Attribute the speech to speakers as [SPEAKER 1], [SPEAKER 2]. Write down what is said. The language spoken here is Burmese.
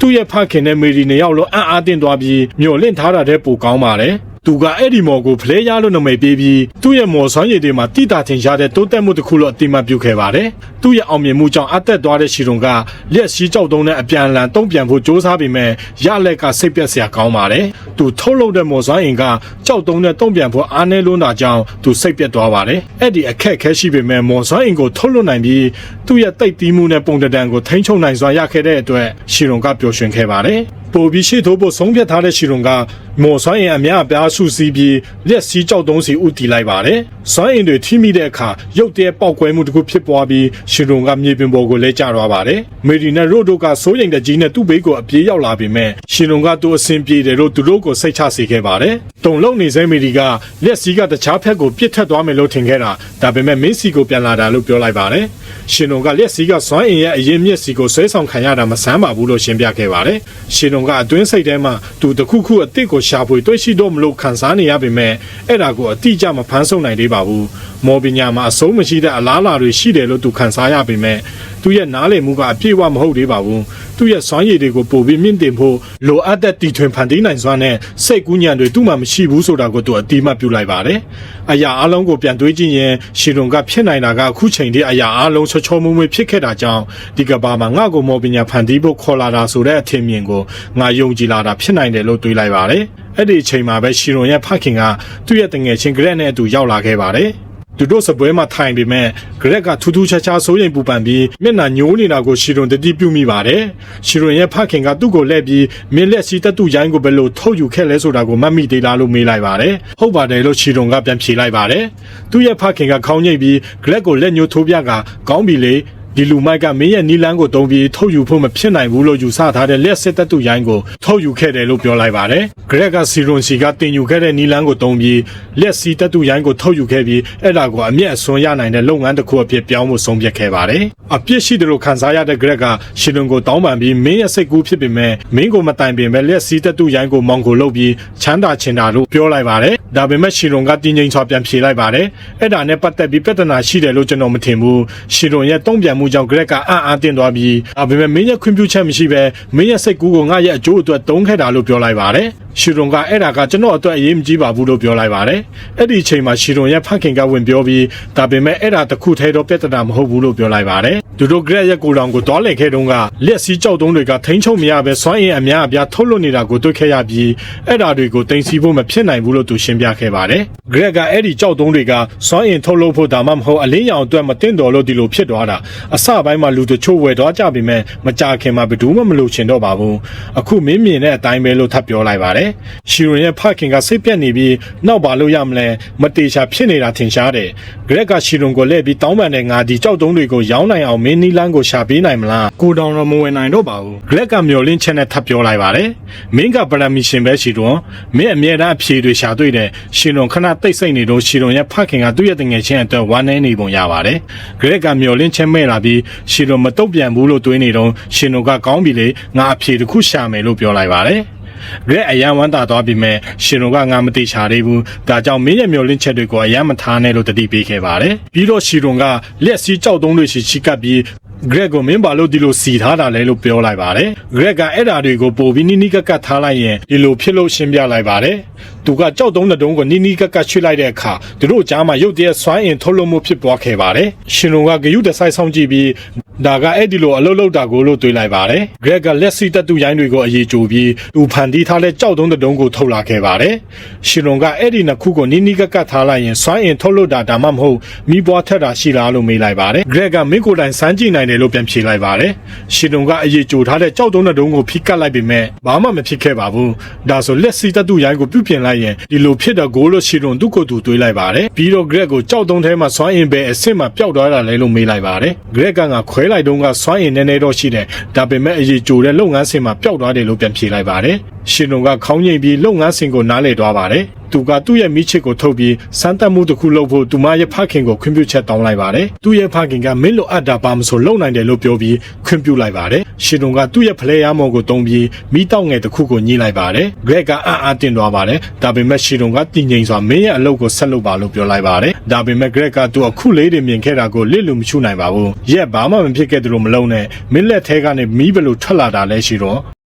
[SPEAKER 1] သူ့ရဲ့ဖခင်နဲ့မေရီနေရောက်လို့အံ့အားသင့်သွားပြီးမျောလင့်ထားတာတဲ့ပိုကောင်းပါတယ်သူကအဲ့ဒီမော်ကိုဖလဲရလို့နာမည်ပေးပြီးသူ့ရဲ့မော်စွမ်းရည်တွေမှာတိတာထင်ရှားတဲ့တိုးတက်မှုတစ်ခုလို့အတိအမှတ်ပြုခဲ့ပါတယ်။သူ့ရဲ့အောင်မြင်မှုကြောင့်အသက်သွားတဲ့ရှီရွန်ကလက်ရှိကြောက်တုံးနဲ့အပြန်အလှန်တုံ့ပြန်ဖို့ကြိုးစားပေမဲ့ရလက်ကစိတ်ပြက်စရာကောင်းပါတယ်။သူထုတ်လုပ်တဲ့မော်စွမ်းအင်ကကြောက်တုံးနဲ့တုံ့ပြန်ဖို့အားနည်းလွန်းတာကြောင့်သူစိတ်ပြက်သွားပါတယ်။အဲ့ဒီအခက်အခဲရှိပေမဲ့မော်စွမ်းအင်ကိုထုတ်လွှတ်နိုင်ပြီးသူ့ရဲ့တိတ်တီးမှုနဲ့ပုံတံကိုထိန်းချုပ်နိုင်စွာရခဲ့တဲ့အတွက်ရှီရွန်ကပျော်ရွှင်ခဲ့ပါတယ်။ပိုပြီးရှိထိုးဖို့ဆုံးဖြတ်ထားတဲ့ရှီရွန်ကမော်စွမ်းအင်အများအပြားစုစည်းပြီးလက်စီးကြောက်တုံးစီဥတီလိုက်ပါတယ်။စွမ်းအင်တွေထိမိတဲ့အခါရုတ်တရက်ပေါက်ကွဲမှုတစ်ခုဖြစ်ပွားပြီးရှီရွန်ကမြေပြင်ပေါ်ကိုလဲကျသွားပါတယ်။မေရီနဲ့ရို့တို့ကစိုးရိမ်တဲ့ကြီးနဲ့သူ့ဘေးကိုအပြေးရောက်လာပေမဲ့ရှီရွန်ကသူ့အဆင်ပြေတယ်လို့သူတို့ကိုစိတ်ချစေခဲ့ပါတယ်။တုံလုံးနေစဲမေရီကလက်စီးကတခြားဖက်ကိုပြစ်ထက်သွားမယ်လို့ထင်ခဲ့တာဒါပေမဲ့မင်းစီကိုပြန်လာတာလို့ပြောလိုက်ပါတယ်။ရှီရွန်ကလက်စီးကစွမ်းအင်ရဲ့အရင်မြစ်စီကိုဆွဲဆောင်ခံရတာမဆန်းပါဘူးလို့ရှင်းပြခဲ့ပါတယ်။ရှီရွန်ကအတွင်းစိတ်ထဲမှာသူတခုခုအစ်စ်ကိုရှာဖွေတွေ့ရှိတော့မလို့ခံစားနေရပေမဲ့အဲ့ဒါကိုအတိအကျမဖမ်းဆုပ်နိုင်သေးပါဘူး။မော်ပညာမှာအဆုံးမရှိတဲ့အလားအလာတွေရှိတယ်လို့သူခံစားရပေမဲ့သူရဲ့နားလည်မှုကအပြည့်အဝမဟုတ်သေးပါဘူး။သူရဲ့စွမ်းရည်တွေကိုပိုပြီးမြင့်တင်ဖို့လိုအပ်တဲ့တီထွင်ဖန်တီးနိုင်စွမ်းနဲ့စိတ်ကူးညံတွေသူ့မှာမရှိဘူးဆိုတာကိုသူအတိအမှတ်ပြုလိုက်ပါတယ်။အရာအလုံးကိုပြန်တွေးကြည့်ရင်ရှီရွန်ကဖြစ်နိုင်တာကအခုချိန်ထိအရာအလုံးချောမွေ့မွေ့ဖြစ်ခဲ့တာကြောင့်ဒီကဘာမှာငါ့ကိုမော်ပညာဖန်တီးဖို့ခေါ်လာတာဆိုတဲ့အထင်မြင်ကိုငါယုံကြည်လာတာဖြစ်နိုင်တယ်လို့တွေးလိုက်ပါတယ်။အဲ့ဒီအချိန်မှာပဲရှီရွန်ရဲ့ဖခင်ကသူ့ရဲ့တငယ်ချင်းဂရက်နဲ့အတူရောက်လာခဲ့ပါတယ်။သူတို့စပွဲမှာထိုင်ပေမဲ့ဂရက်ကထူးထူးခြားခြားစိုးရိမ်ပူပန်ပြီးမျက်နှာညိုးနေတာကိုရှီရွန်တတိပြုမိပါတယ်။ရှီရွန်ရဲ့ဖခင်ကသူ့ကိုလှည့်ပြီးမင်းလက်စီတတူရိုင်းကိုဘယ်လိုထုတ်ယူခဲ့လဲဆိုတာကိုမှတ်မိသေးလားလို့မေးလိုက်ပါတယ်။ဟုတ်ပါတယ်လို့ရှီရွန်ကပြန်ဖြေလိုက်ပါတယ်။သူ့ရဲ့ဖခင်ကခေါင်းညိတ်ပြီးဂရက်ကိုလက်ညှိုးထိုးပြကကောင်းပြီလေဒီလူမိုက်ကမင်းရဲ့နီလန်းကိုတုံးပြီးထုတ်ယူဖို့မဖြစ်နိုင်ဘူးလို့ယူဆထားတဲ့လက်စစ်တပ်တူရိုင်းကိုထုတ်ယူခဲ့တယ်လို့ပြောလိုက်ပါတယ်။ဂရက်ကစီရွန်စီကတင်ယူခဲ့တဲ့နီလန်းကိုတုံးပြီးလက်စီတပ်တူရိုင်းကိုထုတ်ယူခဲ့ပြီးအဲ့ဒါကိုအမျက်အစွန်းရနိုင်တဲ့လုပ်ငန်းတစ်ခုအဖြစ်ပြောင်းဖို့ဆုံးဖြတ်ခဲ့ပါတယ်။အပြစ်ရှိတယ်လို့ခံစားရတဲ့ဂရက်ကရှီရွန်ကိုတောင်းပန်ပြီးမင်းရဲ့စိတ်ကူးဖြစ်ပေမဲ့မင်းကိုမတိုင်ပင်ပဲလက်စီတပ်တူရိုင်းကိုမောင်ကိုလုပ်ပြီးချမ်းသာချင်တာလို့ပြောလိုက်ပါတယ်။ဒါပေမဲ့ရှီရွန်ကတင်းငိမ်စွာပြန်ဖြေလိုက်ပါတယ်။အဲ့ဒါနဲ့ပတ်သက်ပြီးပြဿနာရှိတယ်လို့ကျွန်တော်မထင်ဘူး။ရှီရွန်ရဲ့တုံ့ပြန်မှုကြောင့်ဂရက်ကအံ့အားသင့်သွားပြီးဒါပေမဲ့မင်းရဲ့ခွင့်ပြုချက်မရှိပဲမင်းရဲ့စိတ်ကူးကိုငါရဲ့အကျိုးအတွက်တုံးခဲ့တာလို့ပြောလိုက်ပါတယ်ရှီရွန်ကအဲ့ဒါကကျွန်တော်အတွက်အရေးမကြီးပါဘူးလို့ပြောလိုက်ပါတယ်အဲ့ဒီအချိန်မှာရှီရွန်ရဲ့ဖခင်ကဝင်ပြောပြီးဒါပေမဲ့အဲ့ဒါတခုထဲတော့ပြဿနာမဟုတ်ဘူးလို့ပြောလိုက်ပါတယ်သူတို့ဂရက်ရဲ့ကိုယ်တော်ကိုတွားလည်ခဲ့တုန်းကလက်စီးကြောက်တုံးတွေကထိန်းချုပ်မရပဲစွမ်းအင်အများအပြားထုတ်လွှတ်နေတာကိုတွေ့ခဲ့ရပြီးအဲ့ဒါတွေကိုတင်စီဖို့မဖြစ်နိုင်ဘူးလို့သူရှင်းပြခဲ့ပါတယ်ဂရက်ကအဲ့ဒီကြောက်တုံးတွေကစွမ်းအင်ထုတ်လုပ်ဖို့ဒါမှမဟုတ်အလင်းရောင်အတွက်မတင်တော်လို့ဒီလိုဖြစ်သွားတာအစပိုင်းမှာလူတချို့ဝယ်သွားကြပြီမဲ့မကြခင်မှာဘယ်သူမှမလို့ချင်တော့ပါဘူးအခုမင်းမြင်တဲ့အတိုင်းပဲလို့ထပ်ပြောလိုက်ပါတယ်ရှီရွန်ရဲ့ဖခင်ကစိတ်ပြက်နေပြီးနောက်ပါလို့ရမလဲမတေချာဖြစ်နေတာထင်ရှားတယ်ဂရက်ကရှီရွန်ကိုလည်းပြီးတောင်းပန်တဲ့ငါဒီကြောက်တုံးတွေကိုရောင်းနိုင်အောင်မင်းနီလန်းကိုရှာပေးနိုင်မလားကိုတောင်တော့မဝင်နိုင်တော့ပါဘူးဂရက်ကမျောလင်းချက်နဲ့ထပ်ပြောလိုက်ပါတယ်မင်းကပရမီရှင်ပဲရှီရွန်မင်းအမြဲတမ်းအဖြေတွေရှာတွေ့တယ်ရှီရွန်ခဏတိတ်ဆိတ်နေတော့ရှီရွန်ရဲ့ဖခင်ကသူ့ရဲ့တငယ်ချင်းအတွက်ဝမ်းနည်းနေပုံရပါတယ်ဂရက်ကမျောလင်းချက်မဲ့လာပြီးရှီရွန်မတုတ်ပြန်ဘူးလို့တွေးနေတော့ရှီရွန်ကကောင်းပြီလေငါအဖြေတစ်ခုရှာမယ်လို့ပြောလိုက်ပါတယ်ဂရက်အရန်ဝမ်းသာသွားပြီမဲ့ရှီရွန်ကငါမတိချာသေးဘူးဒါကြောင့်မင်းရဲ့မျောလင့်ချက်တွေကိုအရန်မထားနဲ့လို့တတိပေးခဲ့ပါတယ်ပြီးတော့ရှီရွန်ကလက်စီးကြောက်တုံးတွေရှိကပ်ပြီးဂရက်ကိုမင်းဘာလို့ဒီလိုစီထားတာလဲလို့ပြောလိုက်ပါတယ်ဂရက်ကအဲ့ဓာတွေကိုပို့ပြီးနီးကပ်ထားလိုက်ရင်ဒီလိုဖြစ်လို့ရှင်းပြလိုက်ပါတယ်သူကကြောက်တုံးတဲ့တုံးကိုနီးကပ်ရွှေ့လိုက်တဲ့အခါသူတို့ကြားမှာရုတ်တရက်စွမ်းအင်ထုတ်လို့မှုဖြစ်ပွားခဲ့ပါတယ်ရှင်လုံးကဂယုတဆိုင်ဆောင်ကြည့်ပြီးဒါကအဲ့ဒီလိုအလုပ်လုပ်တာကိုလို့တွေးလိုက်ပါတယ်ဂရက်ကလက်စီတက်တူရိုင်းတွေကိုအရေးကြိုပြီးသူဖန်တီးထားတဲ့ကြောက်တုံးတဲ့တုံးကိုထုတ်လာခဲ့ပါတယ်ရှင်လုံးကအဲ့ဒီနှစ်ခုကိုနီးကပ်ထားလိုက်ရင်စွမ်းအင်ထုတ်လို့တာဒါမှမဟုတ်မိပွားထက်တာရှိလားလို့မေးလိုက်ပါတယ်ဂရက်ကမင်းကိုယ်တိုင်စမ်းကြည့်နိုင်တယ်လို့ပြန်ဖြေလိုက်ပါတယ်ရှီရွန်ကအရေးကြိုထားတဲ့ကြောက်တုံးတဲ့တုံးကိုဖိကတ်လိုက်ပေမဲ့ဘာမှမဖြစ်ခဲ့ပါဘူးဒါဆိုလက်စီတက်တူရိုင်းကိုပြုပြင်လိုက်ရင်ဒီလိုဖြစ်တော့ဂိုးလို့ရှီရွန်သူ့ကိုယ်သူတွေးလိုက်ပါတယ်ပြီးတော့ဂရက်ကိုကြောက်တုံးထဲမှာစွမ်းအင်ပဲအစ်စ်မှာပျောက်သွားတာလဲလို့မေးလိုက်ပါတယ်ဂရက်ကခွဲလိုက်တုန်းကစွမ်းအင်နည်းနည်းတော့ရှိတယ်ဒါပေမဲ့အရေးကြိုတဲ့လုပ်ငန်းစဉ်မှာပျောက်သွားတယ်လို့ပြန်ဖြေလိုက်ပါတယ်ရှီရွန်ကခေါင်းငိမ့်ပြီးလုပ်ငန်းစဉ်ကိုနားလည်သွားပါတယ်သူကသူ့ရဲ့မိချစ်ကိုထုတ်ပြီးစမ်းသပ်မှုတစ်ခုလုပ်ဖို့သူမရဲ့ဖခင်ကိုခွင့်ပြုချက်တောင်းလိုက်ပါတယ်သူ့ရဲ့ဖခင်ကမင်းလိုအပ်တာပါမဆိုလုပ်နိုင်တယ်လို့ပြောပြီးခွင့်ပြုလိုက်ပါတယ်ရှီရွန်ကသူ့ရဲ့ဖလဲရမော်ကိုတုံးပြီးမိတောက်ငယ်တစ်ခုကိုညှိလိုက်ပါတယ်ဂရက်ကအံ့အားသင့်သွားပါတယ်ဒါပေမဲ့ရှီရွန်ကတည်ငြိမ်စွာမင်းရဲ့အလုပ်ကိုဆက်လုပ်ပါလို့ပြောလိုက်ပါတယ်ဒါပေမဲ့ဂရက်ကသူအခုလေးတွေမြင်ခဲ့တာကိုလစ်လို့မချနိုင်ပါဘူးရက်ဘာမှမဖြစ်ခဲ့သလိုမလုံးနဲ့မင်းလက်ထဲကနေမီးဘယ်လိုထွက်လာတာလဲရှီရွန်